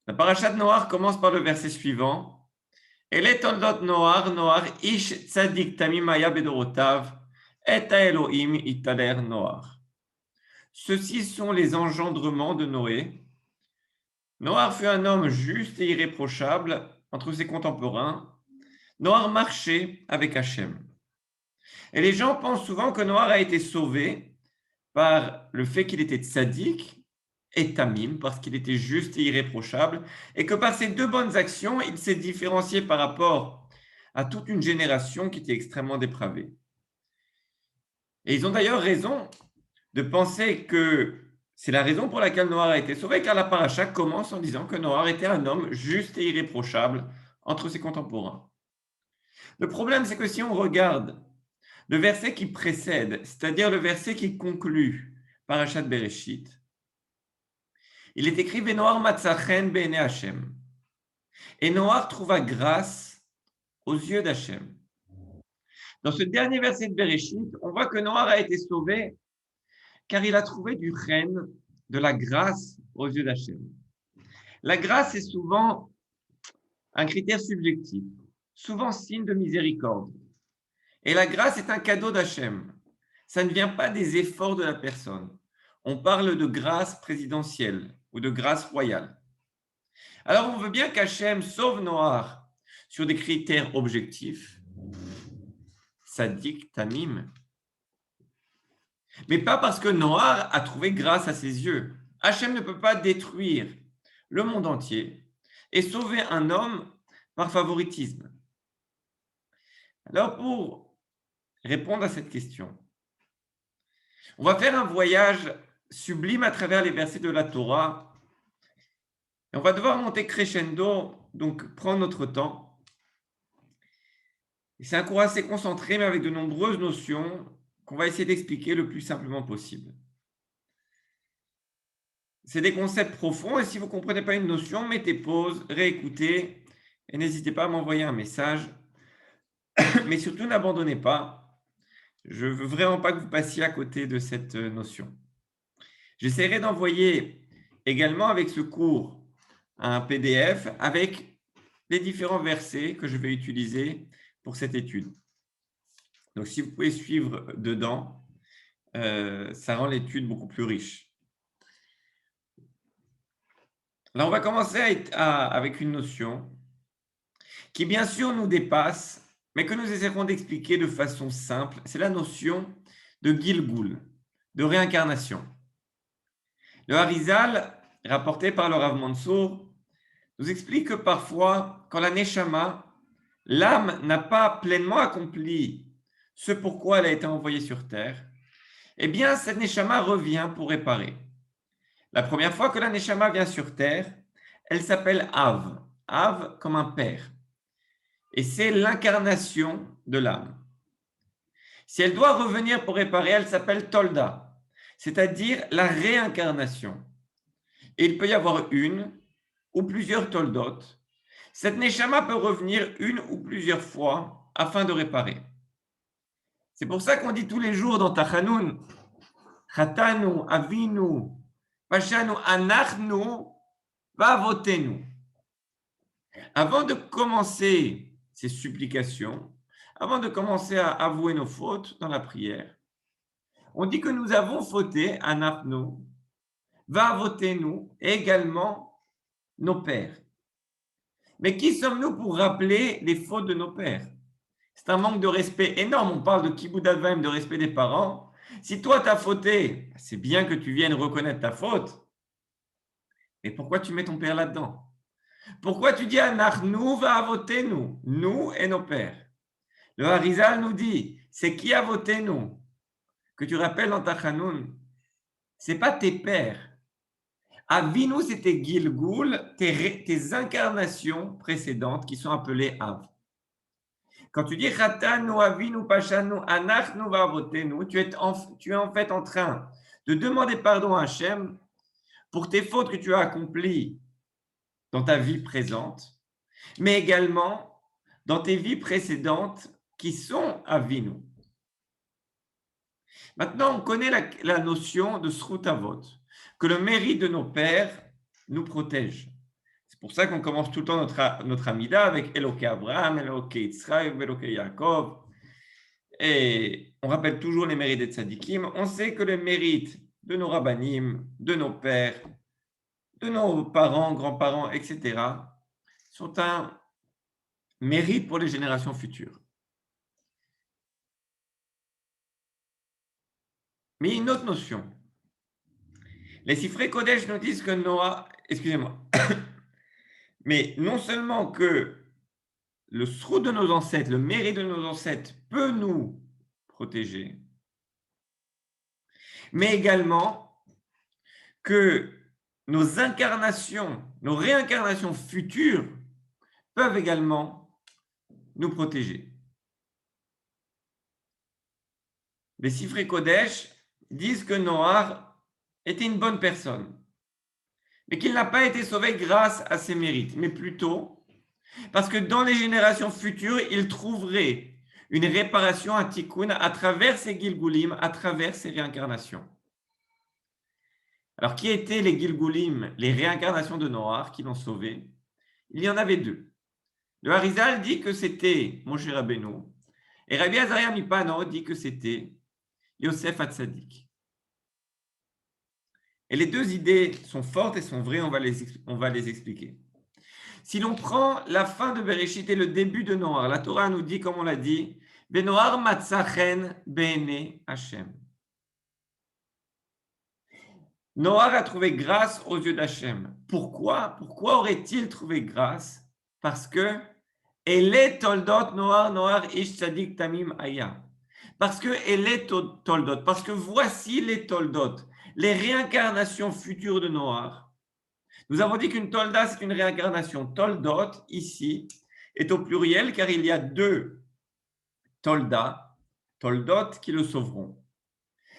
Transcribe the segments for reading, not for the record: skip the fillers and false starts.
La paracha de Noach commence par le verset suivant. Ele toldot Noach, Noach ish tzadik tamim haya bedorotav, et Elohim italer Noach. Ceux-ci sont les engendrements de Noé. Noach fut un homme juste et irréprochable entre ses contemporains. Noach marchait avec Hachem. Et les gens pensent souvent que Noach a été sauvé par le fait qu'il était tzaddik et tamim, parce qu'il était juste et irréprochable, et que par ces deux bonnes actions, il s'est différencié par rapport à toute une génération qui était extrêmement dépravée. Et ils ont d'ailleurs raison de penser que c'est la raison pour laquelle Noach a été sauvé, car la paracha commence en disant que Noach était un homme juste et irréprochable entre ses contemporains. Le problème, c'est que si on regarde le verset qui précède, c'est-à-dire le verset qui conclut Parashat Bereshit, il est écrit Noach matzachen be'enei Hashem. Et Noach trouva grâce aux yeux d'Hachem. Dans ce dernier verset de Bereshit, on voit que Noach a été sauvé car il a trouvé du chen, de la grâce aux yeux d'Hachem. La grâce est souvent un critère subjectif, souvent signe de miséricorde. Et la grâce est un cadeau d'Hachem. Ça ne vient pas des efforts de la personne. On parle de grâce présidentielle ou de grâce royale. Alors on veut bien qu'Hachem sauve Noach sur des critères objectifs, Sadik, Tamim, mais pas parce que Noach a trouvé grâce à ses yeux. Hachem ne peut pas détruire le monde entier et sauver un homme par favoritisme. Alors pour répondre à cette question, on va faire un voyage sublime à travers les versets de la Torah et on va devoir monter crescendo, donc prendre notre temps. Et c'est un cours assez concentré, mais avec de nombreuses notions qu'on va essayer d'expliquer le plus simplement possible. C'est des concepts profonds et si vous ne comprenez pas une notion, mettez pause, réécoutez et n'hésitez pas à m'envoyer un message. Mais surtout, n'abandonnez pas. Je ne veux vraiment pas que vous passiez à côté de cette notion. J'essaierai d'envoyer également avec ce cours un PDF avec les différents versets que je vais utiliser pour cette étude. Donc, si vous pouvez suivre dedans, ça rend l'étude beaucoup plus riche. Là, on va commencer avec une notion qui, bien sûr, nous dépasse, mais que nous essaierons d'expliquer de façon simple. C'est la notion de Gilgul, de réincarnation. Le Harizal, rapporté par le Rav Mansour, nous explique que parfois, quand la Neshama, l'âme n'a pas pleinement accompli ce pourquoi elle a été envoyée sur terre, eh bien, cette Neshama revient pour réparer. La première fois que la Neshama vient sur terre, elle s'appelle Av. Av comme un père. Et c'est l'incarnation de l'âme. Si elle doit revenir pour réparer, elle s'appelle Tolda, c'est-à-dire la réincarnation. Et il peut y avoir une ou plusieurs Toldot. Cette Neshama peut revenir une ou plusieurs fois afin de réparer. C'est pour ça qu'on dit tous les jours dans Tachanoun, Chatanu, Avinu, Pashanu, Anachnu, Vavotenu. Avant de commencer ces supplications, avant de commencer à avouer nos fautes dans la prière, on dit que nous avons fauté, Anachnu, Vavotenu, et également nos pères. Mais qui sommes-nous pour rappeler les fautes de nos pères? C'est un manque de respect énorme. On parle de Kibud Avayim, de respect des parents. Si toi, tu as fauté, c'est bien que tu viennes reconnaître ta faute. Mais pourquoi tu mets ton père là-dedans? Pourquoi tu dis Anachnu va voter nous et nos pères? Le Harizal nous dit, c'est qui a voté nous? Que tu rappelles dans ta Chanoun, ce n'est pas tes pères. Avinu, c'était Gilgul, tes incarnations précédentes qui sont appelées Av. Quand tu dis Chatanu, Avinu, Pashanu, Anachnu Vavotenu, tu es en fait en train de demander pardon à Hachem pour tes fautes que tu as accomplies dans ta vie présente, mais également dans tes vies précédentes qui sont Avinu. Maintenant, on connaît la notion de Srut Avot, que le mérite de nos pères nous protège. C'est pour ça qu'on commence tout le temps notre Amida avec Eloké Abraham, Eloké Yitzhak, Eloké Yaakov. Et on rappelle toujours les mérites des tzadikim. On sait que les mérites de nos rabbanim, de nos pères, de nos parents, grands-parents, etc., sont un mérite pour les générations futures. Mais il y a une autre notion. Les Sifrei Kodesh nous disent que Noah, excusez-moi, mais non seulement que le srout de nos ancêtres, le mérite de nos ancêtres peut nous protéger, mais également que nos incarnations, nos réincarnations futures peuvent également nous protéger. Les Sifrei Kodesh disent que Noah était une bonne personne, mais qu'il n'a pas été sauvé grâce à ses mérites, mais plutôt parce que dans les générations futures, il trouverait une réparation, un tikkun, à travers ses Gilgulim, à travers ses réincarnations. Alors, qui étaient les Gilgulim, les réincarnations de Noach qui l'ont sauvé? Il y en avait deux. Le Harizal dit que c'était Moshe Rabbeinu, et Rabbi Azaria Mipano dit que c'était Yosef Hatzadik. Et les deux idées sont fortes et sont vraies, on va les expliquer. Si l'on prend la fin de Bereshit et le début de Noach, la Torah nous dit, comme on l'a dit, Benoach matzachen bene Hashem. Noach a trouvé grâce aux yeux d'Hachem. Pourquoi? Pourquoi aurait-il trouvé grâce? Parce que Ele toldot Noach ish tzadik tamim aya. Parce que Ele toldot, parce que voici les toldot, les réincarnations futures de Noach. Nous avons dit qu'une tolda, c'est une réincarnation. Toldot, ici, est au pluriel car il y a deux tolda, toldot, qui le sauveront.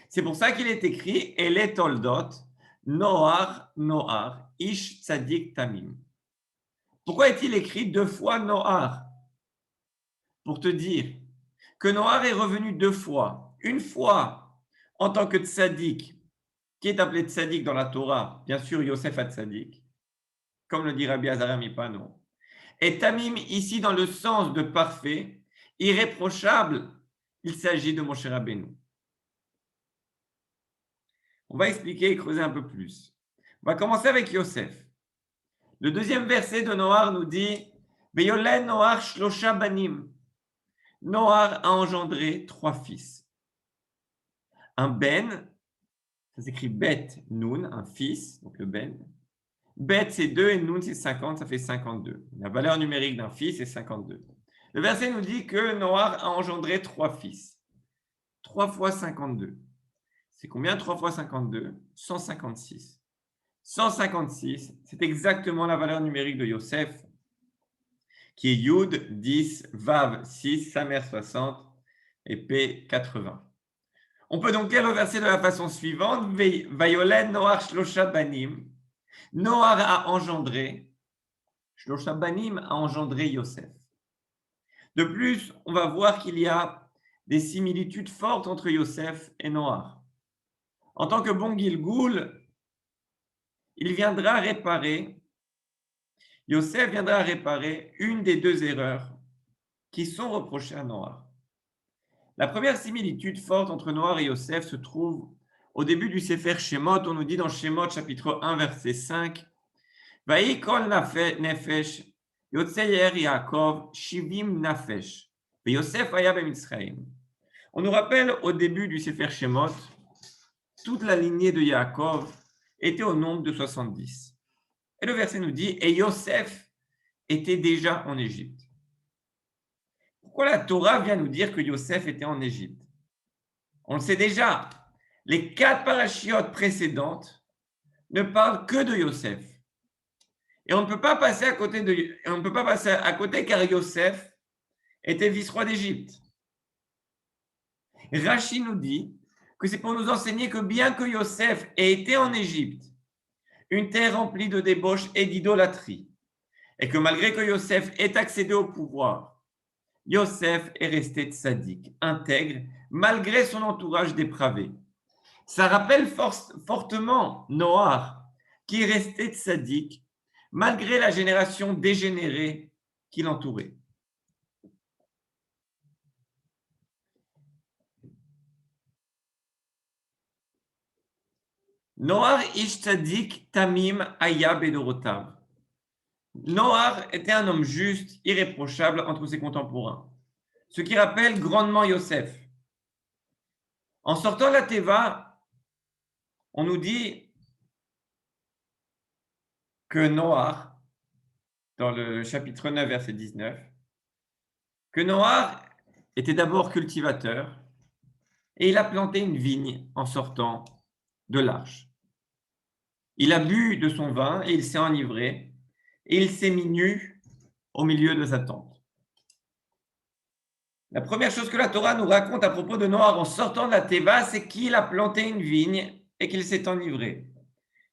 C'est pour ça qu'il est écrit Ele toldot, Noach, ish tzadik tamim. Pourquoi est-il écrit deux fois Noach? Pour te dire que Noach est revenu deux fois. Une fois en tant que tzadik, qui est appelé tzadik dans la Torah, bien sûr Yosef Hatzadik, comme le dit Rabbi Azaria Mipano. Et tamim, ici, dans le sens de parfait, irréprochable, il s'agit de Moshe Rabbeinu. On va expliquer et creuser un peu plus. On va commencer avec Yosef. Le deuxième verset de Noach nous dit Veyolen Noach shlosha banim. Noach a engendré trois fils. Un ben, ça s'écrit bet nun, un fils, donc le ben. Bet c'est 2 et nun c'est 50, ça fait 52. La valeur numérique d'un fils est 52. Le verset nous dit que Noach a engendré trois fils. 3 fois 52. C'est combien 3 fois 52? 156. 156, c'est exactement la valeur numérique de Yosef, qui est Yud 10, Vav 6, Samer 60 et P 80. On peut donc lire le verset de la façon suivante Vayolen Noach shlosha banim. Noach a engendré, shlosha banim a engendré Yosef. De plus, on va voir qu'il y a des similitudes fortes entre Yosef et Noach. En tant que bon Gilgoul, Yosef viendra réparer une des deux erreurs qui sont reprochées à Noach. La première similitude forte entre Noach et Yosef se trouve au début du Sefer Shemot. On nous dit dans Shemot chapitre 1 verset 5 Vaï kol nefesh yotzeyer Yaakov shivim nafesh ve Yosef haya b'Mitzrayim. On nous rappelle au début du Sefer Shemot, toute la lignée de Yaakov était au nombre de 70. Et le verset nous dit et Yosef était déjà en Égypte. Pourquoi la Torah vient nous dire que Yosef était en Égypte? On le sait déjà. Les 4 parachiotes précédentes ne parlent que de Yosef. Et on ne peut pas passer à côté car Yosef était vice-roi d'Égypte. Rashi nous dit que c'est pour nous enseigner que bien que Yosef ait été en Égypte, une terre remplie de débauche et d'idolâtrie, et que malgré que Yosef ait accédé au pouvoir, Yosef est resté tzaddik, intègre, malgré son entourage dépravé. Ça rappelle fortement Noach, qui est resté tzaddik, malgré la génération dégénérée qui l'entourait. Noar ish tzadik tamim haya bedorotav. Noar était un homme juste, irréprochable entre ses contemporains, ce qui rappelle grandement Yosef. En sortant de la Teva, on nous dit que Noar, dans le chapitre 9, verset 19, que Noar était d'abord cultivateur et il a planté une vigne en sortant de l'arche. Il a bu de son vin et il s'est enivré et il s'est mis nu au milieu de sa tente. La première chose que la Torah nous raconte à propos de Noar en sortant de la Teva, c'est qu'il a planté une vigne et qu'il s'est enivré.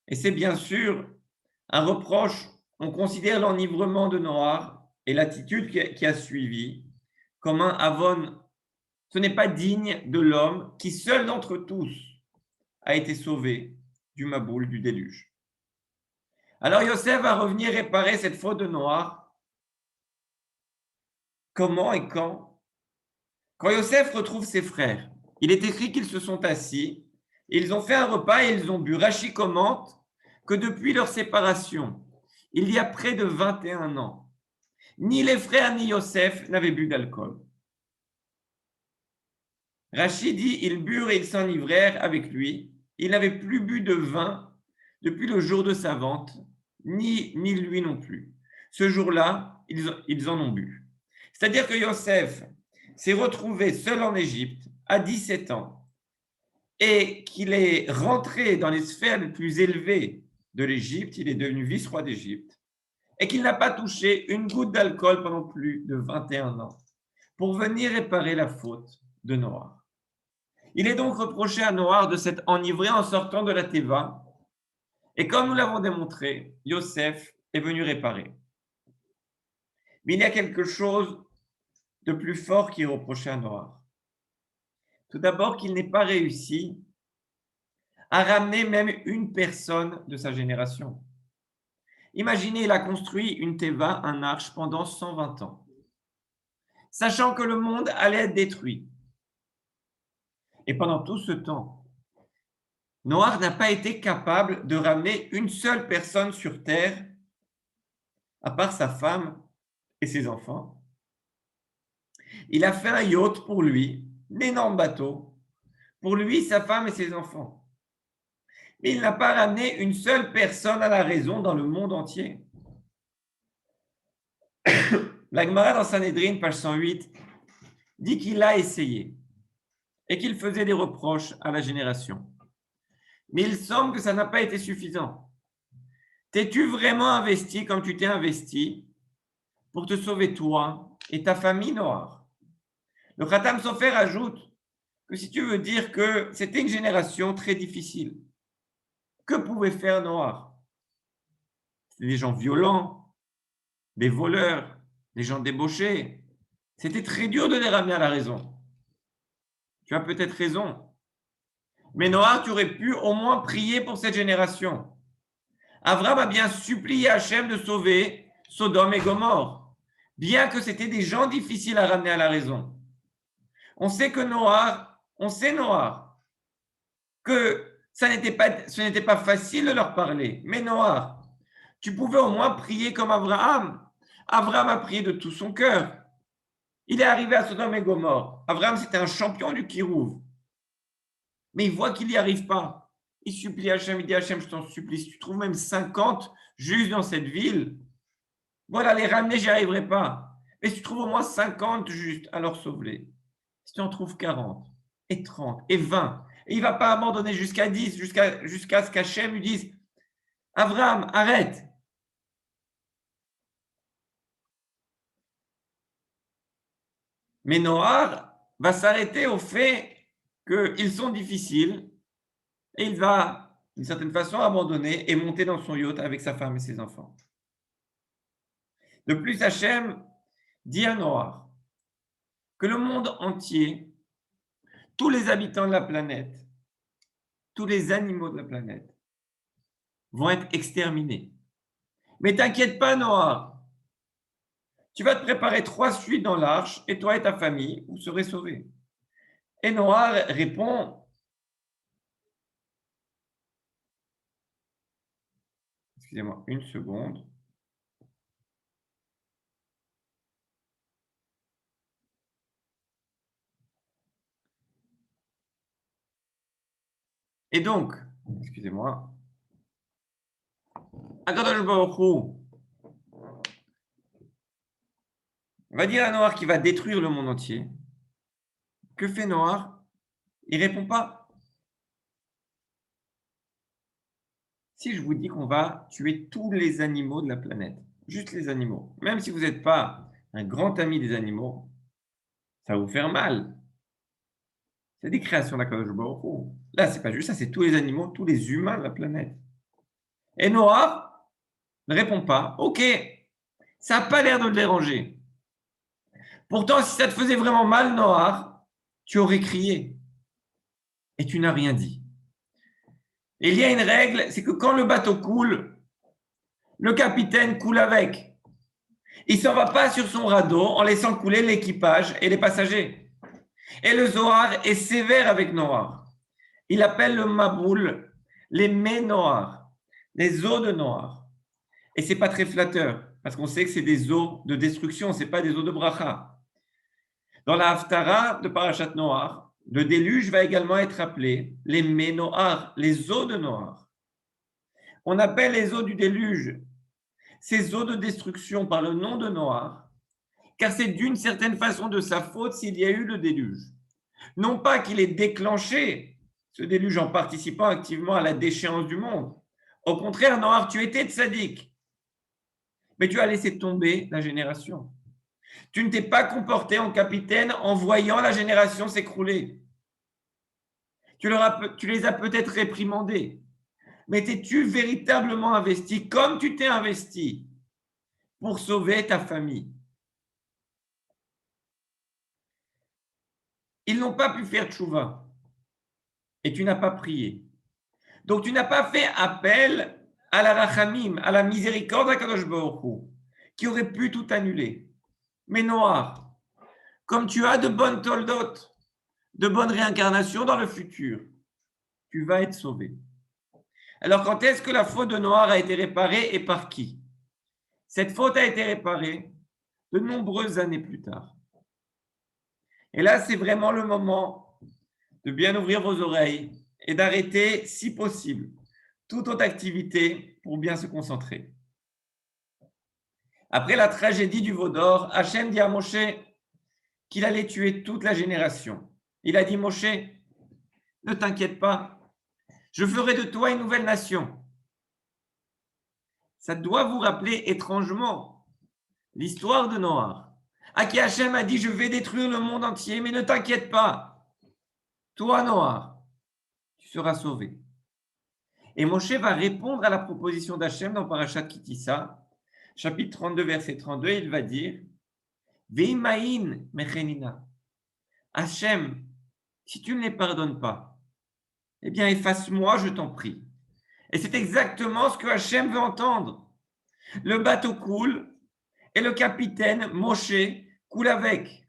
Et c'est bien sûr un reproche. On considère l'enivrement de Noar et l'attitude qui a suivi comme un avon. Ce n'est pas digne de l'homme qui, seul d'entre tous, a été sauvé du Maboul, du déluge. Alors Yosef va revenir réparer cette faute de Noar. Comment et quand? Quand Yosef retrouve ses frères, il est écrit qu'ils se sont assis, ils ont fait un repas et ils ont bu. Rachi commente que depuis leur séparation, il y a près de 21 ans, ni les frères ni Yosef n'avaient bu d'alcool. Rachi dit, ils burent et ils s'enivrèrent avec lui. Ils n'avaient plus bu de vin depuis le jour de sa vente, ni lui non plus. Ce jour-là, ils en ont bu. C'est-à-dire que Yosef s'est retrouvé seul en Égypte à 17 ans et qu'il est rentré dans les sphères les plus élevées de l'Égypte, il est devenu vice-roi d'Égypte, et qu'il n'a pas touché une goutte d'alcool pendant plus de 21 ans pour venir réparer la faute de Noar. Il est donc reproché à Noar de s'être enivré en sortant de la Teva, et comme nous l'avons démontré, Yosef est venu réparer. Mais il y a quelque chose de plus fort qui est reproché à Noar. Tout d'abord, qu'il n'ait pas réussi à ramener même une personne de sa génération. Imaginez, il a construit une Teva, un arche, pendant 120 ans, sachant que le monde allait être détruit. Et pendant tout ce temps, Noar n'a pas été capable de ramener une seule personne sur terre, à part sa femme et ses enfants. Il a fait un yacht pour lui, un énorme bateau, pour lui, sa femme et ses enfants. Mais il n'a pas ramené une seule personne à la raison dans le monde entier. La Gemara dans Sanhedrin, page 108, dit qu'il a essayé et qu'il faisait des reproches à la génération. Mais il semble que ça n'a pas été suffisant. T'es-tu vraiment investi comme tu t'es investi pour te sauver toi et ta famille, Noar? Le Khatam Sofer ajoute que si tu veux dire que c'était une génération très difficile, que pouvait faire Noar? C'était des gens violents, des voleurs, des gens débauchés. C'était très dur de les ramener à la raison. Tu as peut-être raison. Mais Noar, tu aurais pu au moins prier pour cette génération. Abraham a bien supplié Hachem de sauver Sodome et Gomorrhe, bien que c'était des gens difficiles à ramener à la raison. On sait Noar, que ce n'était pas facile de leur parler. Mais Noar, tu pouvais au moins prier comme Abraham. Abraham a prié de tout son cœur. Il est arrivé à Sodome et Gomorrhe. Abraham, c'était un champion du Kirouv. Mais il voit qu'il n'y arrive pas. Il supplie Hachem, il dit Hachem, je t'en supplie, si tu trouves même 50 juste dans cette ville, voilà, les ramener, j'y arriverai pas. Mais si tu trouves au moins 50 juste, alors sauve-les. Si tu en trouves 40, et 30, et 20, et il ne va pas abandonner jusqu'à 10, jusqu'à ce qu'Hachem lui dise Abraham, arrête. Mais Noar va s'arrêter au fait qu'ils sont difficiles et il va, d'une certaine façon, abandonner et monter dans son yacht avec sa femme et ses enfants. De plus, Hachem dit à Noar que le monde entier, tous les habitants de la planète, tous les animaux de la planète vont être exterminés. Mais t'inquiète pas, Noah. Tu vas te préparer 3 suites dans l'arche et toi et ta famille, vous serez sauvés. Et Noah répond, excusez-moi, une seconde. Et donc, excusez-moi, Akadosh Baruch Hu va dire à Noah qu'il va détruire le monde entier. Que fait Noah? Il répond pas. Si je vous dis qu'on va tuer tous les animaux de la planète, juste les animaux, même si vous n'êtes pas un grand ami des animaux, ça va vous faire mal. C'est des créations d'Akadosh Baruch Hu. Là, c'est pas juste ça, c'est tous les animaux, tous les humains de la planète. Et Noah ne répond pas. Ok, ça n'a pas l'air de le déranger. Pourtant, si ça te faisait vraiment mal, Noah, tu aurais crié. Et tu n'as rien dit. Et il y a une règle, c'est que quand le bateau coule, le capitaine coule avec. Il ne s'en va pas sur son radeau en laissant couler l'équipage et les passagers. Et le Zohar est sévère avec Noah. Il appelle le Maboul les mets Noah, les eaux de Noah. Et ce n'est pas très flatteur, parce qu'on sait que c'est des eaux de destruction, ce n'est pas des eaux de bracha. Dans la Haftara de Parashat Noah, le déluge va également être appelé les mets Noah, les eaux de Noah. On appelle les eaux du déluge ces eaux de destruction par le nom de Noah, car c'est d'une certaine façon de sa faute s'il y a eu le déluge. Non pas qu'il ait déclenché ce déluge en participant activement à la déchéance du monde. Au contraire, Noah, tu étais tzaddik, mais tu as laissé tomber la génération. Tu ne t'es pas comporté en capitaine en voyant la génération s'écrouler. Tu les as peut-être réprimandés, mais t'es-tu véritablement investi comme tu t'es investi pour sauver ta famille? Ils n'ont pas pu faire tchouva et tu n'as pas prié. Donc tu n'as pas fait appel à la rachamim, à la miséricorde d'Akadosh Baruch Hu, qui aurait pu tout annuler. Mais Noah, comme tu as de bonnes toldotes, de bonnes réincarnations dans le futur, tu vas être sauvé. Alors quand est-ce que la faute de Noah a été réparée et par qui? Cette faute a été réparée de nombreuses années plus tard. Et là, c'est vraiment le moment de bien ouvrir vos oreilles et d'arrêter, si possible, toute autre activité pour bien se concentrer. Après la tragédie du veau d'or, Hachem dit à Moshe qu'il allait tuer toute la génération. Il a dit, Moshe, ne t'inquiète pas, je ferai de toi une nouvelle nation. Ça doit vous rappeler étrangement l'histoire de Noah, à qui Hachem a dit, je vais détruire le monde entier, mais ne t'inquiète pas, toi Noah, tu seras sauvé. Et Moshe va répondre à la proposition d'Hachem dans Parashat Kitissa, chapitre 32, verset 32, il va dire Veimaïn mechenina. Hachem, si tu ne les pardonnes pas, eh bien efface-moi, je t'en prie. Et c'est exactement ce que Hachem veut entendre. Le bateau coule et le capitaine Moshe coule avec.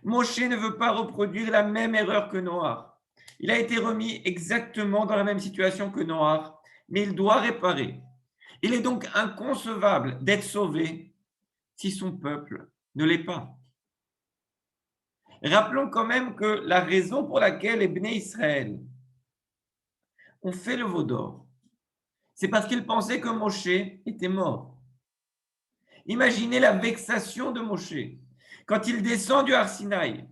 Moshe ne veut pas reproduire la même erreur que Noah. Il a été remis exactement dans la même situation que Noah, mais il doit réparer. Il est donc inconcevable d'être sauvé si son peuple ne l'est pas. Rappelons quand même que la raison pour laquelle les Bnei Israël ont fait le veau d'or, c'est parce qu'ils pensaient que Moshe était mort. Imaginez la vexation de Moshe. Quand il descend du Har Sinaï,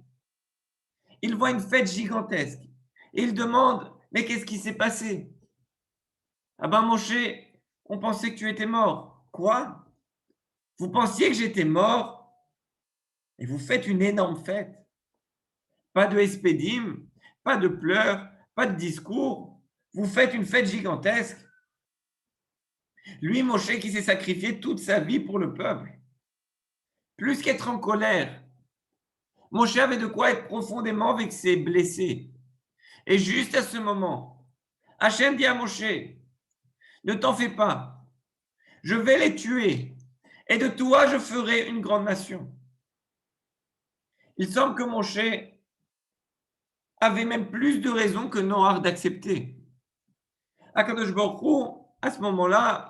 il voit une fête gigantesque. Et il demande, mais qu'est-ce qui s'est passé? Ah ben Moshe, on pensait que tu étais mort. Quoi? Vous pensiez que j'étais mort? Et vous faites une énorme fête. Pas de espédim, pas de pleurs, pas de discours. Vous faites une fête gigantesque. Lui, Moshe, qui s'est sacrifié toute sa vie pour le peuple. Plus qu'être en colère, Moshe avait de quoi être profondément vexé, blessé. Et juste à ce moment, Hachem dit à Moshe, ne t'en fais pas. Je vais les tuer. Et de toi, je ferai une grande nation. Il semble que Moshe avait même plus de raisons que Noach d'accepter. Akadosh Baruch Hu, à ce moment-là,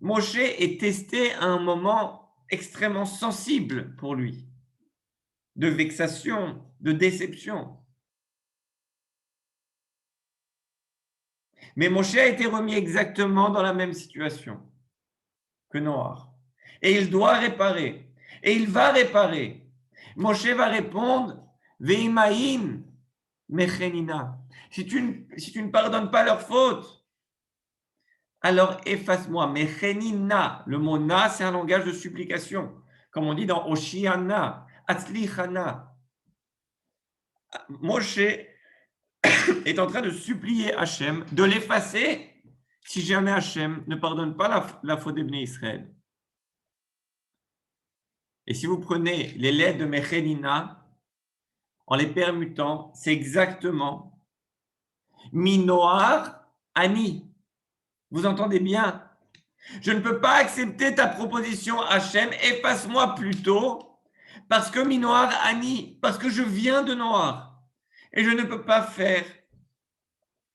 Moshe est testé à un moment extrêmement sensible pour lui, de vexation, de déception. Mais Moshe a été remis exactement dans la même situation que Noach. Et il doit réparer. Et il va réparer. Moshe va répondre, Veimaïn mechenina. Si tu ne pardonnes pas leurs fautes, alors efface-moi. Mechenina, le mot na, c'est un langage de supplication. Comme on dit dans Oshiana, Atzlichana. Moshe est en train de supplier Hachem de l'effacer si jamais Hachem ne pardonne pas la faute des Bnei Israël. Et si vous prenez les lettres de Mechenina, en les permutant, c'est exactement Minoar Ani. Vous entendez bien? Je ne peux pas accepter ta proposition, Hachem, efface-moi plutôt, parce que Minoar Ani, parce que je viens de Noir. Et je ne peux pas faire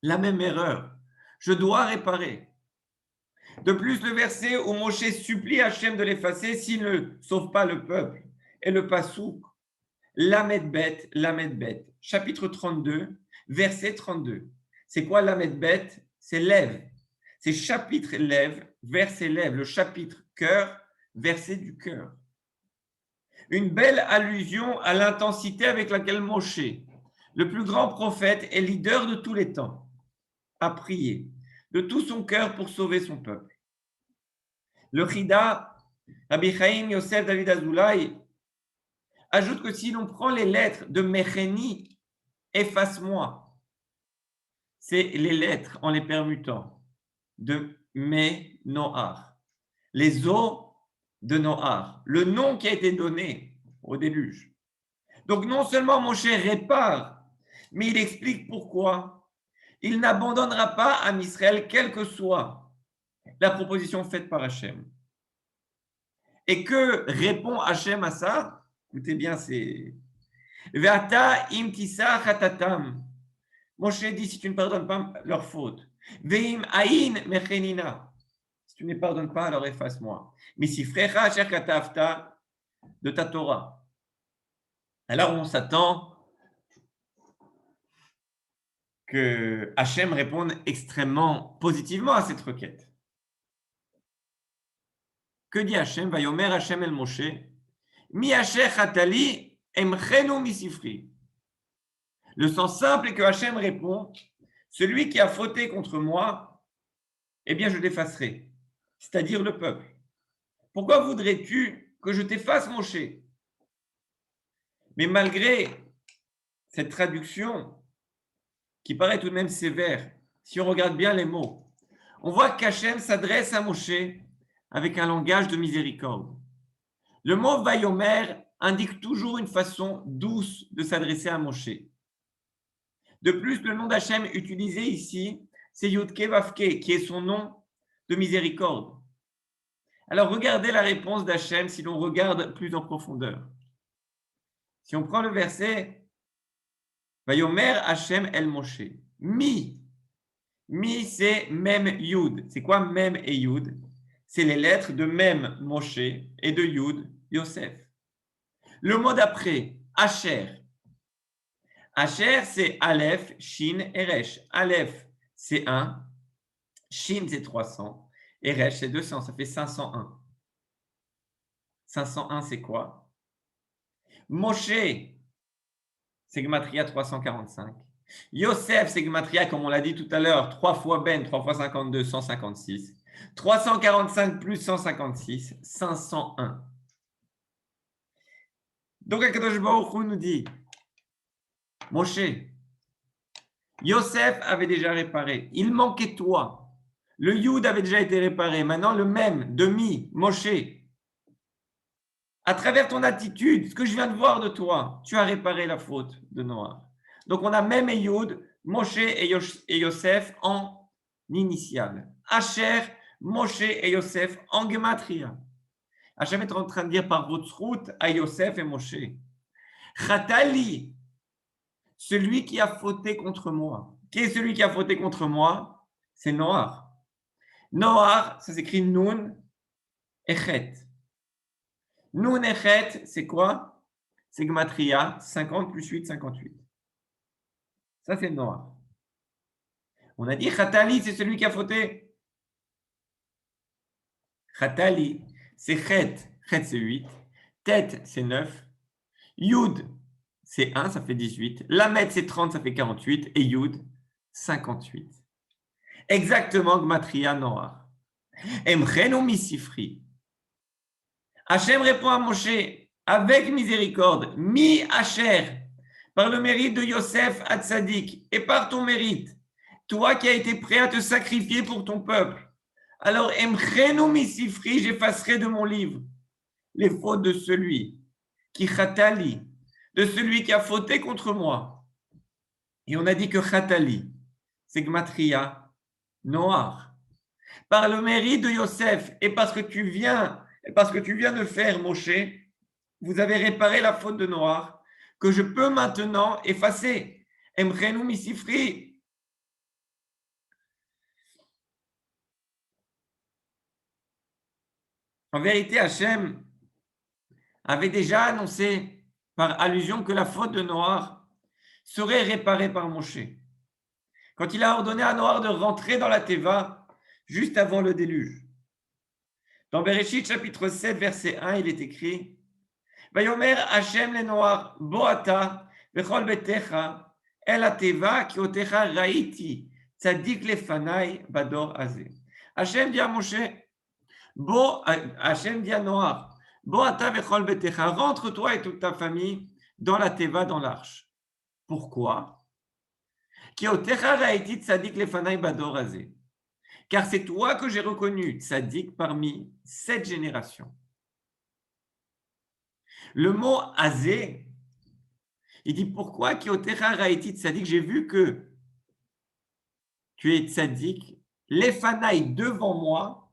la même erreur. Je dois réparer. De plus, le verset où Moshe supplie Hachem de l'effacer s'il ne sauve pas le peuple. Et le pasouk, Lamed Bet, chapitre 32, verset 32. C'est quoi Lamed Bet? C'est lève. C'est chapitre lève, verset lève. Le chapitre cœur, verset du cœur. Une belle allusion à l'intensité avec laquelle Moshe, le plus grand prophète et leader de tous les temps, a prié de tout son cœur pour sauver son peuple. Le Chida, Rabbi Chaim Yosef David Azoulay, ajoute que si l'on prend les lettres de Mecheni, efface-moi, c'est les lettres en les permutant de Me Noar, les eaux de Noar, le nom qui a été donné au déluge. Donc non seulement Moshe répare, mais il explique pourquoi il n'abandonnera pas à Israël, quelle que soit la proposition faite par Hachem. Et que répond Hachem à ça? Écoutez bien, c'est Ve'ata im tisa chatatam. Moshe dit si tu ne pardonnes pas leur faute. Ve'im aïn mechenina. Si tu ne les pardonnes pas, alors efface-moi. Mais si frecha asher katavta de ta Torah. Alors on s'attend que Hachem réponde extrêmement positivement à cette requête. Que dit Hachem? Vayomer Hachem el Moshe. Mi asher chatali emchenu misifri. Le sens simple est que Hachem répond, celui qui a fauté contre moi, eh bien je l'effacerai, c'est-à-dire le peuple. Pourquoi voudrais-tu que je t'efface, Moshe? Mais malgré cette traduction, qui paraît tout de même sévère, si on regarde bien les mots, on voit qu'Hachem s'adresse à Moshe avec un langage de miséricorde. Le mot Vayomer indique toujours une façon douce de s'adresser à Moshe. De plus, le nom d'Hachem utilisé ici, c'est Yudke Vavke, qui est son nom de miséricorde. Alors, regardez la réponse d'Hachem si l'on regarde plus en profondeur. Si on prend le verset, Vayomer Hachem el Moshe. Mi, c'est Mem Yud. C'est quoi Mem et Yud? C'est les lettres de Mem Moshe et de Yud Yosef. Le mot d'après, Asher. Asher, c'est Aleph, Shin et Resh. Aleph, c'est 1. Shin, c'est 300. Et Resh, c'est 200. Ça fait 501. 501, c'est quoi? Moshe, c'est Gematria 345. Yosef, c'est Gematria, comme on l'a dit tout à l'heure, 3 fois Ben, 3 fois 52, 156. 345 plus 156, 501. Donc, Akadosh Baruch Hu nous dit, Moshe, Yosef avait déjà réparé. Il manquait toi. Le Yud avait déjà été réparé. Maintenant, le même, demi, Moshe. À travers ton attitude, ce que je viens de voir de toi, tu as réparé la faute de Noah. Donc, on a même et Yud, Moshe et Yosef en initial. Asher, Moshe et Yosef en gematria. Hachem est en train de dire par votre route à Yosef et Moshe. Chatali, celui qui a fauté contre moi. Qui est celui qui a fauté contre moi? C'est Noach. Noach, ça s'écrit Nun et Chet. Nun et Chet, c'est quoi? C'est gematria, 50 plus 8, 58. Ça, c'est Noach. On a dit Chatali, c'est celui qui a fauté. Chatali, c'est Chet. Chet, c'est 8. Tet, c'est 9. Yud, c'est 1, ça fait 18. Lamed, c'est 30, ça fait 48. Et Yud, 58. Exactement, Gmatria Noach. Emchenu misifri. Hachem répond à Moshe avec miséricorde, mi Asher, par le mérite de Yosef Hatzadik et par ton mérite, toi qui as été prêt à te sacrifier pour ton peuple. Alors, Emchenu misifri, j'effacerai de mon livre les fautes de celui qui chatali, de celui qui a fauté contre moi. Et on a dit que chatali, c'est Gmatria Noach. Par le mérite de Yosef et parce que tu viens de faire, Moshe, vous avez réparé la faute de Noach que je peux maintenant effacer. Emchenu misifri. En vérité, Hachem avait déjà annoncé par allusion que la faute de Noach serait réparée par Moshe. Quand il a ordonné à Noach de rentrer dans la Teva juste avant le déluge. Dans Bereshit chapitre 7, verset 1, il est écrit Vayomer Hashem le Noach, Boata, Vechol Betecha, El Ateva, Kiotecha Raiti, Tzadik Lefanai, Bador Azeh. Hashem dit à Moshe, Hashem dit à Noach, Boata, Vechol Betecha, rentre toi et toute ta famille dans la Teva, dans l'arche. Pourquoi? Kiotecha Raiti, Tzadik Lefanai, Bador Azeh. Car c'est toi que j'ai reconnu, Tzadik, parmi 7 générations. Le mot Azé, il dit pourquoi Kiotecha Raiti Tzadik, j'ai vu que tu es Tzadik, Lefanaï devant moi,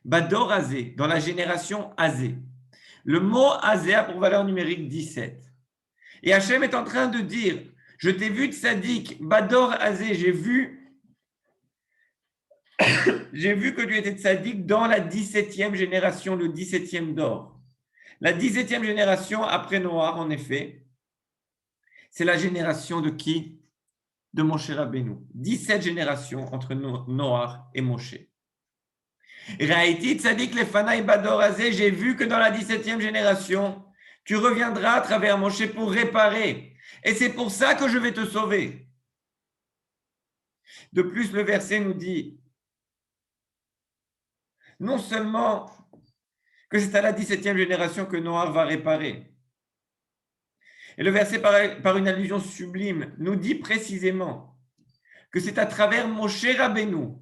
Bador Azé, dans la génération Azé. Le mot Azé a pour valeur numérique 17. Et Hachem est en train de dire, je t'ai vu Tzadik, Bador Azé, j'ai vu que tu étais Tzadik dans la 17e génération, le 17e d'or. La 17e génération après Noach, en effet, c'est la génération de qui? De Moshe Rabbeinu. 17 générations entre Noach et Moshe. Raïti Tzadik Lefanai Bador Azeh, j'ai vu que dans la 17e génération, tu reviendras à travers Moshe pour réparer. Et c'est pour ça que je vais te sauver. De plus, le verset nous dit, non seulement que c'est à la 17e génération que Noach va réparer. Et le verset, par une allusion sublime, nous dit précisément que c'est à travers Moshe Rabbeinu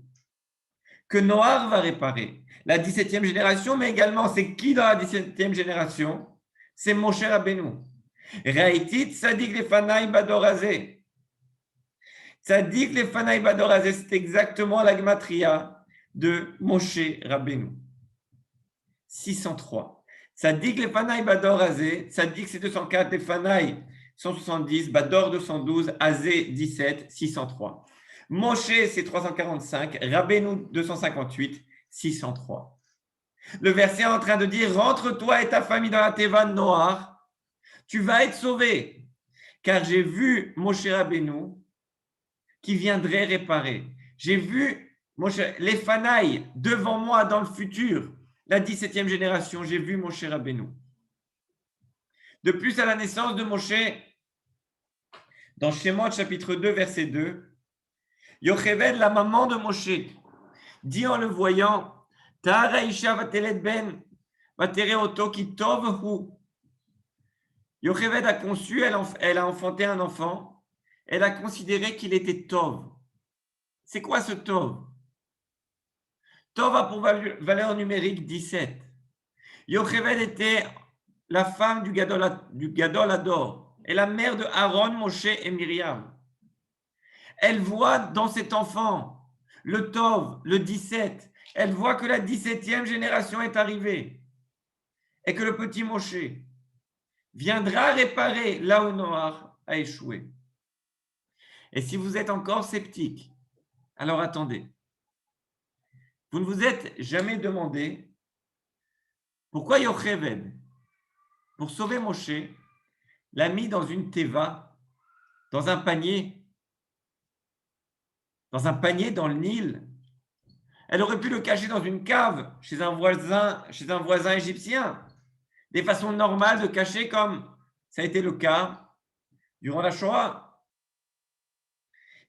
que Noach va réparer. La 17e génération, mais également, c'est qui dans la 17e génération? C'est Moshe Rabbeinu. Raïti Tzadik Lefanai Bador Azeh. Tzadik Lefanai Bador Azeh, c'est exactement la gematria de Moshe Rabbeinu. 603. Tzadik Lefanai Bador Azeh, Tzadik c'est 204, Lefanai 170, Bador 212, Azeh 17, 603. Moshe c'est 345, Rabbeinu 258, 603. Le verset est en train de dire, rentre-toi et ta famille dans la Teva de Noach, tu vas être sauvé, car j'ai vu Moshe Rabbeinu qui viendrait réparer. J'ai vu Lefanai devant moi dans le futur. La 17e génération, j'ai vu Moshe Rabbeinu. De plus, à la naissance de Moshe, dans Shemot chapitre 2, verset 2, Yocheved, la maman de Moshe, dit en le voyant, Tahara Isha vatelet ben, vatere oto ki tov hu. Yocheved a conçu, elle a enfanté un enfant, elle a considéré qu'il était tov. C'est quoi ce tov? Tov a pour valeur numérique 17. Yocheved était la femme du Gadol Ador et la mère de Aaron, Moshe et Myriam. Elle voit dans cet enfant le Tov, le 17, elle voit que la 17e génération est arrivée et que le petit Moshe viendra réparer là où Noach a échoué. Et si vous êtes encore sceptique, alors attendez. Vous ne vous êtes jamais demandé pourquoi Yocheved, pour sauver Moshe, l'a mis dans une teva, dans un panier dans le Nil. Elle aurait pu le cacher dans une cave chez un voisin égyptien. Des façons normales de cacher comme ça a été le cas durant la Shoah.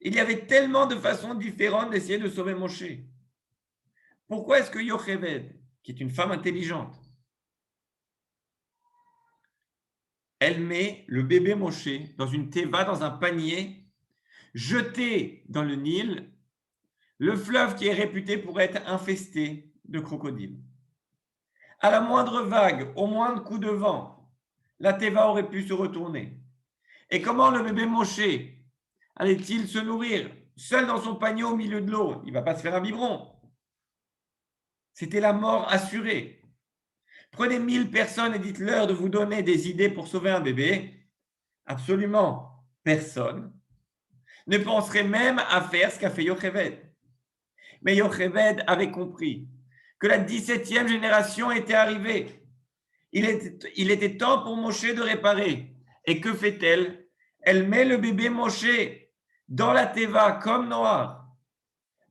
Il y avait tellement de façons différentes d'essayer de sauver Moshe. Pourquoi est-ce que Yocheved, qui est une femme intelligente, elle met le bébé Moshe dans une teva, dans un panier, jeté dans le Nil, le fleuve qui est réputé pour être infesté de crocodiles. À la moindre vague, au moindre coup de vent, la teva aurait pu se retourner. Et comment le bébé Moshe allait-il se nourrir seul dans son panier au milieu de l'eau? Il ne va pas se faire un biberon. C'était la mort assurée. Prenez 1000 personnes et dites-leur de vous donner des idées pour sauver un bébé. Absolument personne ne penserait même à faire ce qu'a fait Yocheved. Mais Yocheved avait compris que la 17e génération était arrivée. Il était temps pour Moshe de réparer. Et que fait-elle? Elle met le bébé Moshe dans la teva comme Noach.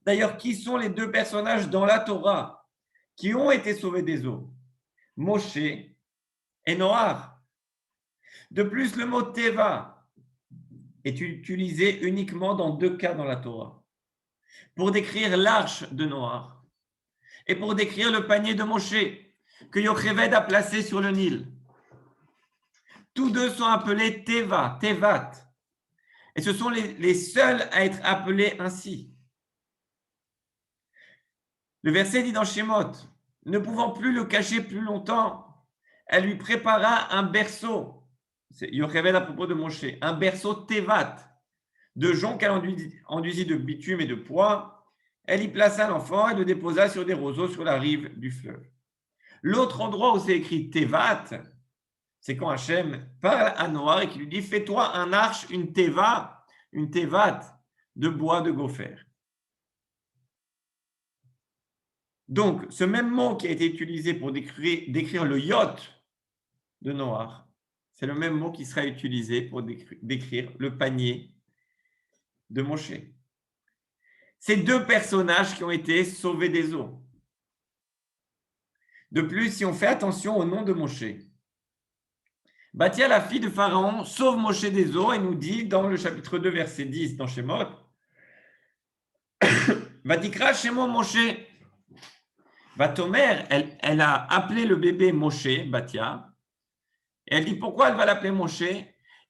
D'ailleurs, qui sont les deux personnages dans la Torah qui ont été sauvés des eaux? Moshe et Noach. De plus, le mot teva est utilisé uniquement dans 2 cas dans la Torah. Pour décrire l'arche de Noach et pour décrire le panier de Moshe que Yocheved a placé sur le Nil. Tous deux sont appelés teva, tevat. Et ce sont les seuls à être appelés ainsi. Le verset dit dans Shemot, ne pouvant plus le cacher plus longtemps, elle lui prépara un berceau. C'est Yocheved à propos de Moshe, un berceau tevat, de jonc qu'elle enduisit de bitume et de pois. Elle y plaça l'enfant et le déposa sur des roseaux sur la rive du fleuve. L'autre endroit où c'est écrit tevat, c'est quand Hachem parle à Noach et qu'il lui dit, fais-toi un arche, une tevat de bois de gopher. Donc, ce même mot qui a été utilisé pour décrire le yacht de Noach, c'est le même mot qui sera utilisé pour décrire le panier de Moshe. Ces deux personnages qui ont été sauvés des eaux. De plus, si on fait attention au nom de Moshe, Bathia, la fille de Pharaon, sauve Moshe des eaux et nous dit dans le chapitre 2, verset 10 dans Shemot, Vatikra Shemo Moshe. Vatomer, elle a appelé le bébé Moshe, Bathia, et elle dit pourquoi elle va l'appeler Moshe?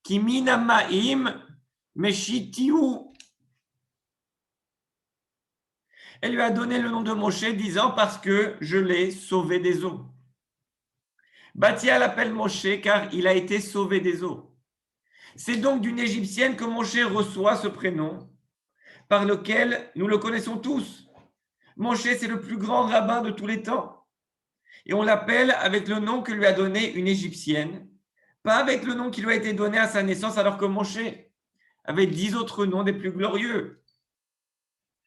Kimina Ma'im Meshitiu. Elle lui a donné le nom de Moshe disant parce que je l'ai sauvé des eaux. Bathia l'appelle Moshe car il a été sauvé des eaux. C'est donc d'une Égyptienne que Moshe reçoit ce prénom par lequel nous le connaissons tous. Moshe, c'est le plus grand rabbin de tous les temps. Et on l'appelle avec le nom que lui a donné une Égyptienne, pas avec le nom qui lui a été donné à sa naissance, alors que Moshe avait 10 autres noms des plus glorieux.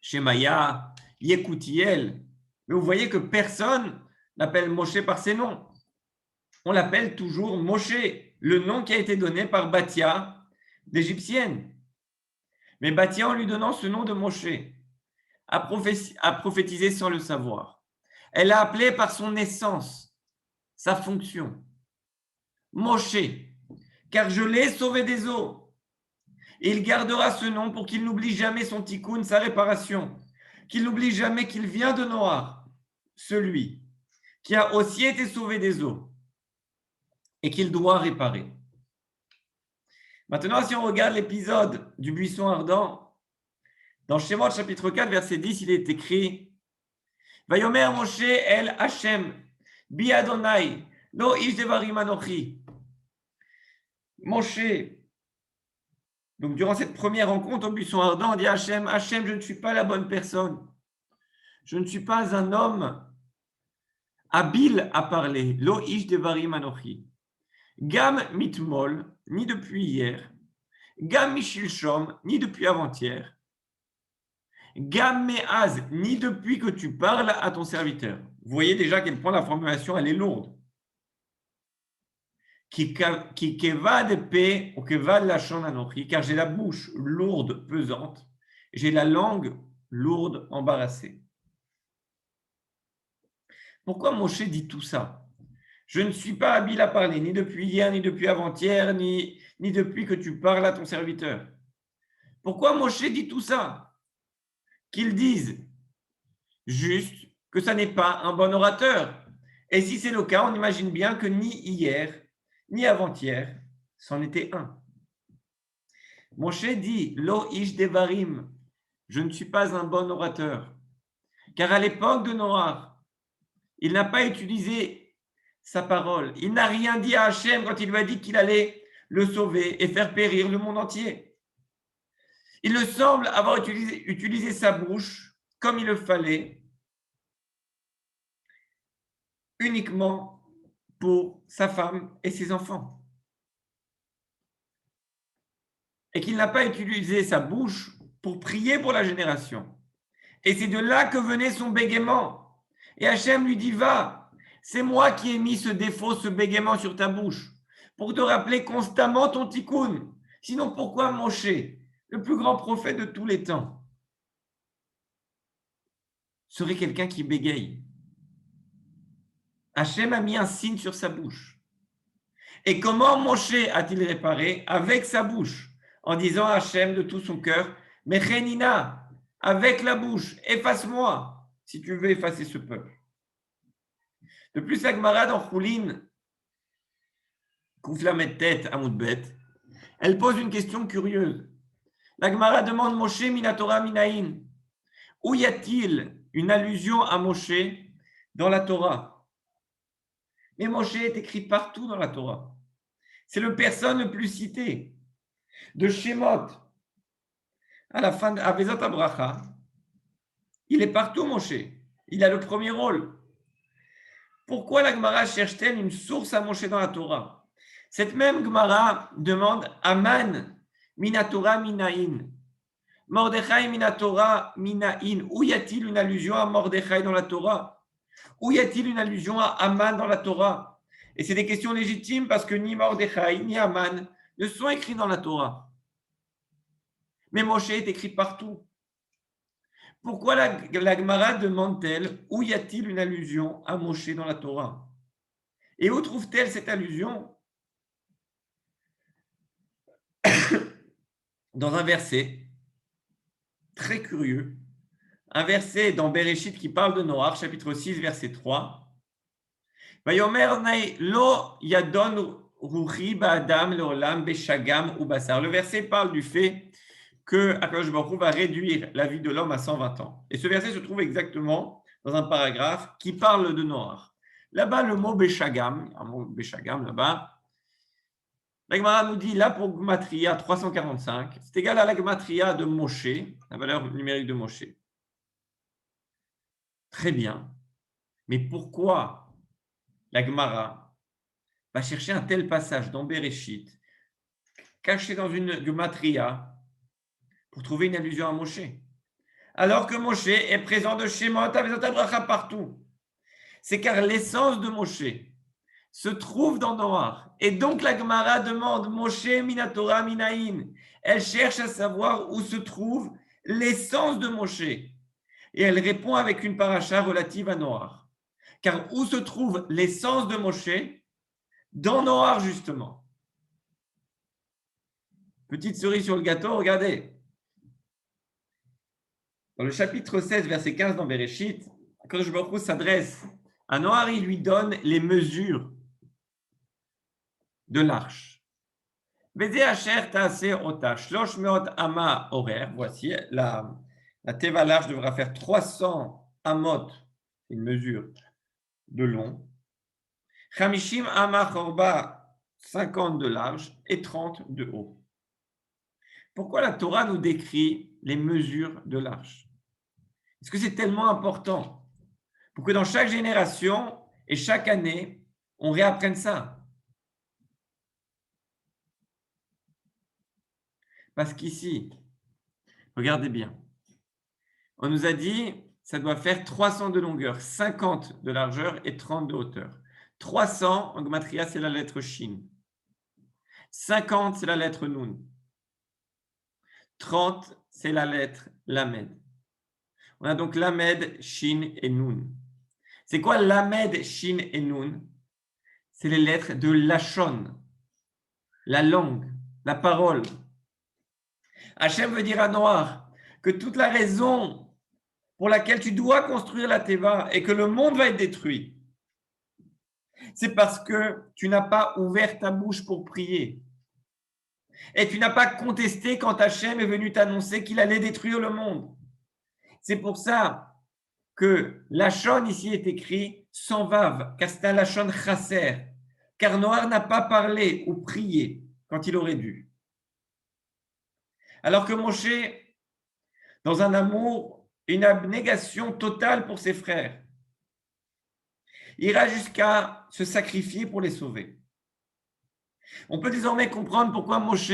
Shemaya, Yekutiel. Mais vous voyez que personne n'appelle Moshe par ses noms. On l'appelle toujours Moshe, le nom qui a été donné par Bathia, l'Égyptienne. Mais Bathia, en lui donnant ce nom de Moshe, a prophétisé sans le savoir. Elle l'a appelé par son naissance, sa fonction. Moshe, car je l'ai sauvé des eaux. Et il gardera ce nom pour qu'il n'oublie jamais son tikkun, sa réparation, qu'il n'oublie jamais qu'il vient de Noach, celui qui a aussi été sauvé des eaux et qu'il doit réparer. Maintenant, si on regarde l'épisode du buisson ardent, dans Shemot chapitre 4, verset 10, il est écrit Vayomer Moshe el Hashem, bi Adonai, lo ish devarim anochi. Moshe, donc durant cette première rencontre au buisson ardent, on dit Hachem, je ne suis pas la bonne personne. Je ne suis pas un homme habile à parler. Lo ish devarim anochi. Gam mitmol, ni depuis hier. Gam mishilshom, ni depuis avant-hier. Gam me'az, ni depuis que tu parles à ton serviteur. Vous voyez déjà à quel point la formulation elle est lourde. Qui kevad épée ou kevad lachon anochi, car j'ai la bouche lourde, pesante, j'ai la langue lourde, embarrassée. Pourquoi Moshe dit tout ça? Je ne suis pas habile à parler, ni depuis hier, ni depuis avant-hier, ni depuis que tu parles à ton serviteur. Pourquoi Moshe dit tout ça? Qu'il dise juste que ça n'est pas un bon orateur. Et si c'est le cas, on imagine bien que ni hier, ni avant-hier, c'en était un. Moshe dit Lo ish devarim, je ne suis pas un bon orateur. Car à l'époque de Noach, il n'a pas utilisé sa parole. Il n'a rien dit à Hachem quand il lui a dit qu'il allait le sauver et faire périr le monde entier. Il le semble avoir utilisé sa bouche comme il le fallait, uniquement pour sa femme et ses enfants. Et qu'il n'a pas utilisé sa bouche pour prier pour la génération. Et c'est de là que venait son bégaiement. Et Hachem lui dit, va, c'est moi qui ai mis ce défaut, ce bégaiement sur ta bouche, pour te rappeler constamment ton tikkun. Sinon, pourquoi Moshe, le plus grand prophète de tous les temps, serait quelqu'un qui bégaye? Hachem a mis un signe sur sa bouche. Et comment Moshe a-t-il réparé? Avec sa bouche, en disant à Hachem de tout son cœur, Mechenina, avec la bouche, efface-moi, si tu veux effacer ce peuple. De plus, la Gemara dans Choulin, Kouflamet tête à Moudbet, elle pose une question curieuse. La Gemara demande Moshe Minatora Minaïn. Où y a-t-il une allusion à Moshe dans la Torah? Mais Moshe est écrit partout dans la Torah. C'est le personne le plus cité. De Shemot à la fin de Avezot Abracha, il est partout Moshe. Il a le premier rôle. Pourquoi la Gemara cherche-t-elle une source à Moshe dans la Torah? Cette même Gemara demande Aman Minatora Minaïn. Mordechai Minatora Minaïn. Où y a-t-il une allusion à Mordechai dans la Torah? Où y a-t-il une allusion à Aman dans la Torah? Et c'est des questions légitimes parce que ni Mordechai ni Aman ne sont écrits dans la Torah. Mais Moshe est écrit partout. Pourquoi la Gemara demande-t-elle où y a-t-il une allusion à Moshe dans la Torah? Et où trouve-t-elle cette allusion? Dans un verset très curieux, un verset dans Bereshit qui parle de Noach, chapitre 6, verset 3. Le verset parle du fait que Akadosh Baruch Hu va réduire la vie de l'homme à 120 ans. Et ce verset se trouve exactement dans un paragraphe qui parle de Noach. Là-bas, le mot Beshagam, un mot Beshagam là-bas, la Gemara nous dit là pour Gematria 345, c'est égal à la Gematria de Moshe, la valeur numérique de Moshe. Très bien. Mais pourquoi la Gemara va chercher un tel passage dans Bereshit, caché dans une Gematria, pour trouver une allusion à Moshe? Alors que Moshe est présent de Shemot Avezot Abracha partout. C'est car l'essence de Moshe se trouve dans Noach. Et donc la Gemara demande Moshe Minatora Minaïn. Elle cherche à savoir où se trouve l'essence de Moshe. Et elle répond avec une paracha relative à Noach. Car où se trouve l'essence de Moshe? Dans Noach, justement. Petite cerise sur le gâteau, regardez. Dans le chapitre 16, verset 15 dans Bereshit, Akadosh Baruch Hu s'adresse à Noach, il lui donne les mesures de l'arche. Voici la teva l'arche devra faire 300 amot, une mesure de long. 50 ama chorba, 50 de large et 30 de haut. Pourquoi la Torah nous décrit les mesures de l'arche? Est-ce que c'est tellement important pour que dans chaque génération et chaque année, on réapprenne ça? Parce qu'ici, regardez bien, on nous a dit ça doit faire 300 de longueur, 50 de largeur et 30 de hauteur. 300 en gematria, c'est la lettre Shin. 50, c'est la lettre Nun. 30, c'est la lettre Lamed. On a donc Lamed, Shin et Nun. C'est quoi Lamed, Shin et Nun? C'est les lettres de Lachon, la langue, la parole. Hachem veut dire à Noir que toute la raison pour laquelle tu dois construire la Teva et que le monde va être détruit, c'est parce que tu n'as pas ouvert ta bouche pour prier. Et tu n'as pas contesté quand Hachem est venu t'annoncer qu'il allait détruire le monde. C'est pour ça que Lachon ici est écrit sans vav, car c'est un Lachon chasser, car Noir n'a pas parlé ou prié quand il aurait dû. Alors que Moshe, dans un amour, une abnégation totale pour ses frères, ira jusqu'à se sacrifier pour les sauver. On peut désormais comprendre pourquoi Moshe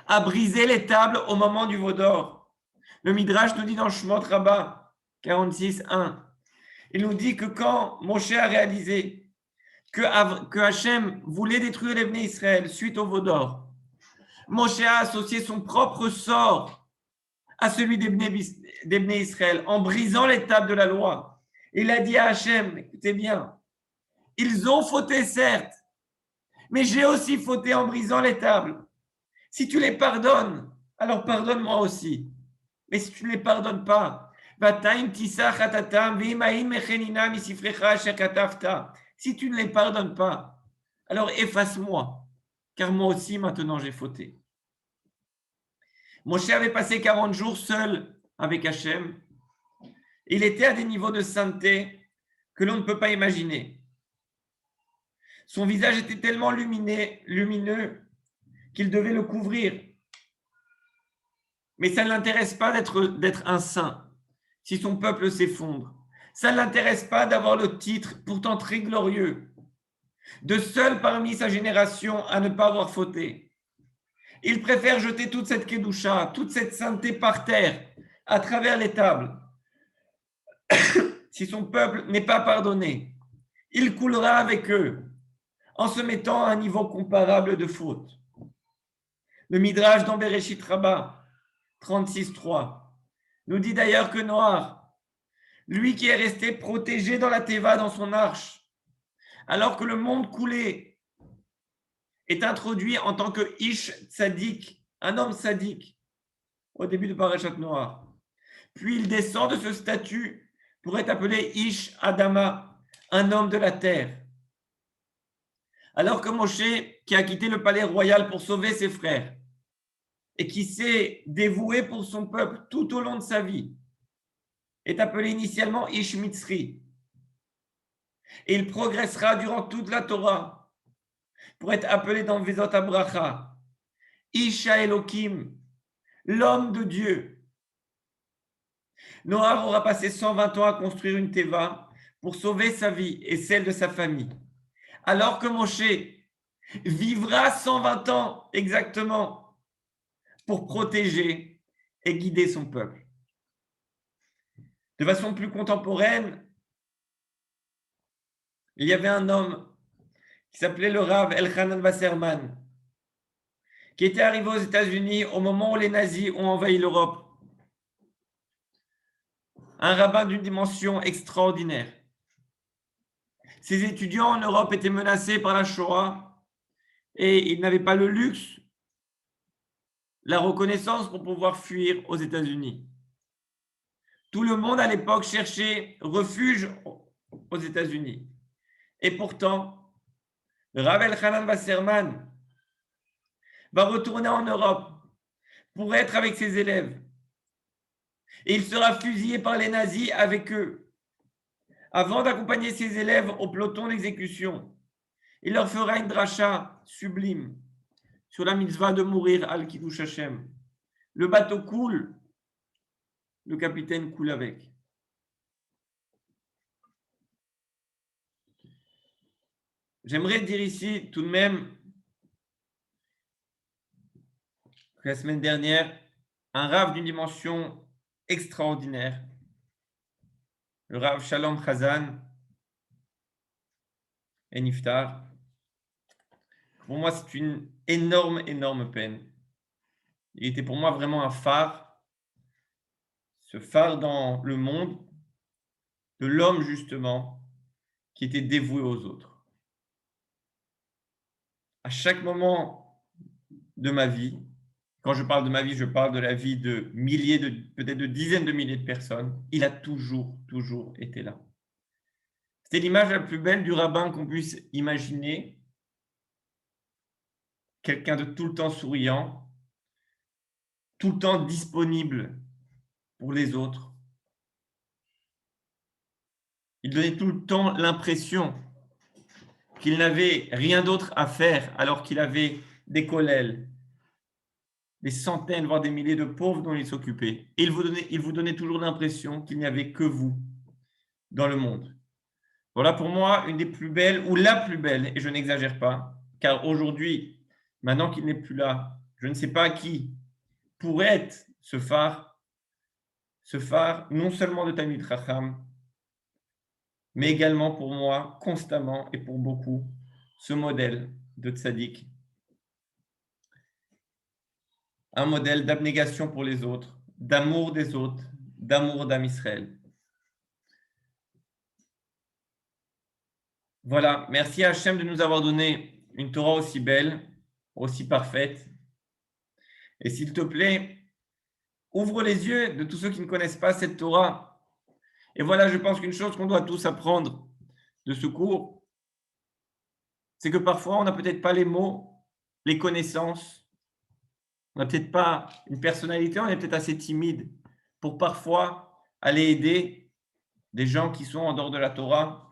a brisé les tables au moment du veau d'or. Le Midrash nous dit dans Shemot Rabbah 46.1, il nous dit que quand Moshe a réalisé que Hachem voulait détruire les Bnei Israël suite au veau d'or, Moshe a associé son propre sort à celui des Bnei Israël en brisant les tables de la loi. Il a dit à Hachem, écoutez bien, ils ont fauté certes, mais j'ai aussi fauté en brisant les tables. Si tu les pardonnes, alors pardonne-moi aussi. Mais si tu ne les pardonnes pas, si tu ne les pardonnes pas, alors efface-moi, car moi aussi maintenant j'ai fauté. Moshe avait passé 40 jours seul avec Hachem. Il était à des niveaux de sainteté que l'on ne peut pas imaginer. Son visage était tellement lumineux qu'il devait le couvrir. Mais ça ne l'intéresse pas d'être un saint si son peuple s'effondre. Ça ne l'intéresse pas d'avoir le titre, pourtant très glorieux, de seul parmi sa génération à ne pas avoir fauté. Il préfère jeter toute cette kedusha, toute cette sainteté par terre, à travers les tables. Si son peuple n'est pas pardonné, il coulera avec eux en se mettant à un niveau comparable de faute. Le Midrash dans Bereshit Rabbah 36.3 nous dit d'ailleurs que Noach, lui qui est resté protégé dans la Teva, dans son arche, alors que le monde coulait, est introduit en tant que Ish Tzadik, un homme sadique, au début de Parashat Noach. Puis il descend de ce statut pour être appelé Ish Adama, un homme de la terre. Alors que Moshe, qui a quitté le palais royal pour sauver ses frères, et qui s'est dévoué pour son peuple tout au long de sa vie, est appelé initialement Ish Mitzri. Et il progressera durant toute la Torah pour être appelé dans Vezot Abracha, Isha Elohim, l'homme de Dieu. Noach aura passé 120 ans à construire une Teva pour sauver sa vie et celle de sa famille. Alors que Moshe vivra 120 ans exactement pour protéger et guider son peuple. De façon plus contemporaine, il y avait un homme qui s'appelait le Rav Elchanan Wasserman, qui était arrivé aux États-Unis au moment où les nazis ont envahi l'Europe. Un rabbin d'une dimension extraordinaire. Ses étudiants en Europe étaient menacés par la Shoah et ils n'avaient pas le luxe, la reconnaissance pour pouvoir fuir aux États-Unis. Tout le monde à l'époque cherchait refuge aux États-Unis. Et pourtant, Rav Elchanan Wasserman va retourner en Europe pour être avec ses élèves. Et il sera fusillé par les nazis avec eux. Avant d'accompagner ses élèves au peloton d'exécution, il leur fera une dracha sublime sur la mitzvah de mourir al Kiddush Hashem. Le bateau coule, le capitaine coule avec. J'aimerais dire ici tout de même que la semaine dernière, un Rav d'une dimension extraordinaire, le Rav Shalom Chazan et Niftar, pour moi, c'est une énorme, énorme peine. Il était pour moi vraiment un phare, ce phare dans le monde de l'homme justement qui était dévoué aux autres. À chaque moment de ma vie, quand je parle de ma vie, je parle de la vie de milliers, peut-être de dizaines de milliers de personnes, il a toujours, toujours été là. C'était l'image la plus belle du rabbin qu'on puisse imaginer, quelqu'un de tout le temps souriant, tout le temps disponible pour les autres. Il donnait tout le temps l'impression qu'il n'avait rien d'autre à faire alors qu'il avait des kollels, des centaines, voire des milliers de pauvres dont il s'occupait. Et il vous donnait toujours l'impression qu'il n'y avait que vous dans le monde. Voilà pour moi une des plus belles, ou la plus belle, et je n'exagère pas, car aujourd'hui, maintenant qu'il n'est plus là, je ne sais pas qui pourrait être ce phare non seulement de Talmid Chacham, mais également pour moi, constamment et pour beaucoup, ce modèle de tzaddik. Un modèle d'abnégation pour les autres, d'amour des autres, d'amour d'Am Israël. Voilà, merci à Hachem de nous avoir donné une Torah aussi belle, aussi parfaite. Et s'il te plaît, ouvre les yeux de tous ceux qui ne connaissent pas cette Torah. Et voilà, je pense qu'une chose qu'on doit tous apprendre de ce cours, c'est que parfois, on n'a peut-être pas les mots, les connaissances, on n'a peut-être pas une personnalité, on est peut-être assez timide pour parfois aller aider des gens qui sont en dehors de la Torah.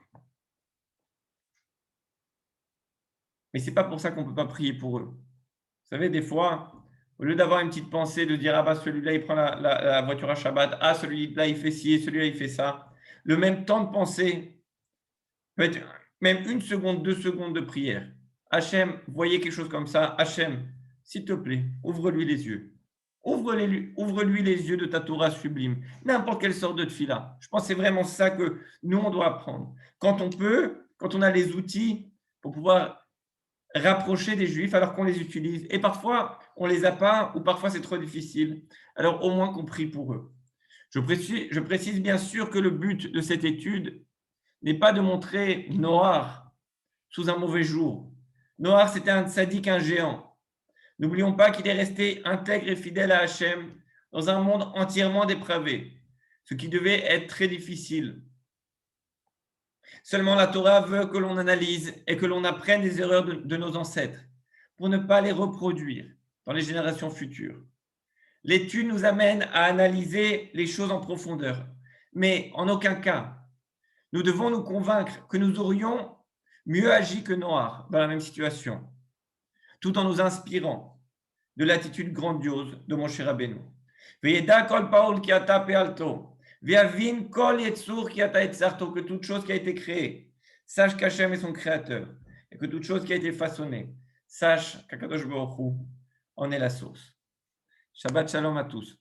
Mais ce n'est pas pour ça qu'on ne peut pas prier pour eux. Vous savez, des fois, au lieu d'avoir une petite pensée de dire « Ah bah celui-là, il prend la voiture à Shabbat. Ah, celui-là, il fait ci, celui-là, il fait ça. » Le même temps de pensée peut être même 1 seconde, 2 secondes de prière. Hachem, voyez quelque chose comme ça. Hachem, s'il te plaît, ouvre-lui les yeux. Ouvre-lui les yeux de ta Torah sublime. N'importe quelle sorte de tfila. Je pense que c'est vraiment ça que nous, on doit apprendre. Quand on peut, quand on a les outils pour pouvoir rapprocher des Juifs alors qu'on les utilise. Et parfois, on ne les a pas ou parfois c'est trop difficile. Alors au moins qu'on prie pour eux. Je précise bien sûr que le but de cette étude n'est pas de montrer Noach sous un mauvais jour. Noach, c'était un tzaddik, un géant. N'oublions pas qu'il est resté intègre et fidèle à Hachem dans un monde entièrement dépravé, ce qui devait être très difficile. Seulement la Torah veut que l'on analyse et que l'on apprenne des erreurs de nos ancêtres pour ne pas les reproduire dans les générations futures. L'étude nous amène à analyser les choses en profondeur, mais en aucun cas, nous devons nous convaincre que nous aurions mieux agi que Noach dans la même situation, tout en nous inspirant de l'attitude grandiose de Moshe Rabbeinu. Veyeda kol paul ki ata pealto. Viavin kol yetzur ki ata etzarto, que toute chose qui a été créée, sache qu'Hachem est son créateur, et que toute chose qui a été façonnée, sache qu'Akadosh Baruch Hu en est la source. Shabbat shalom à tous.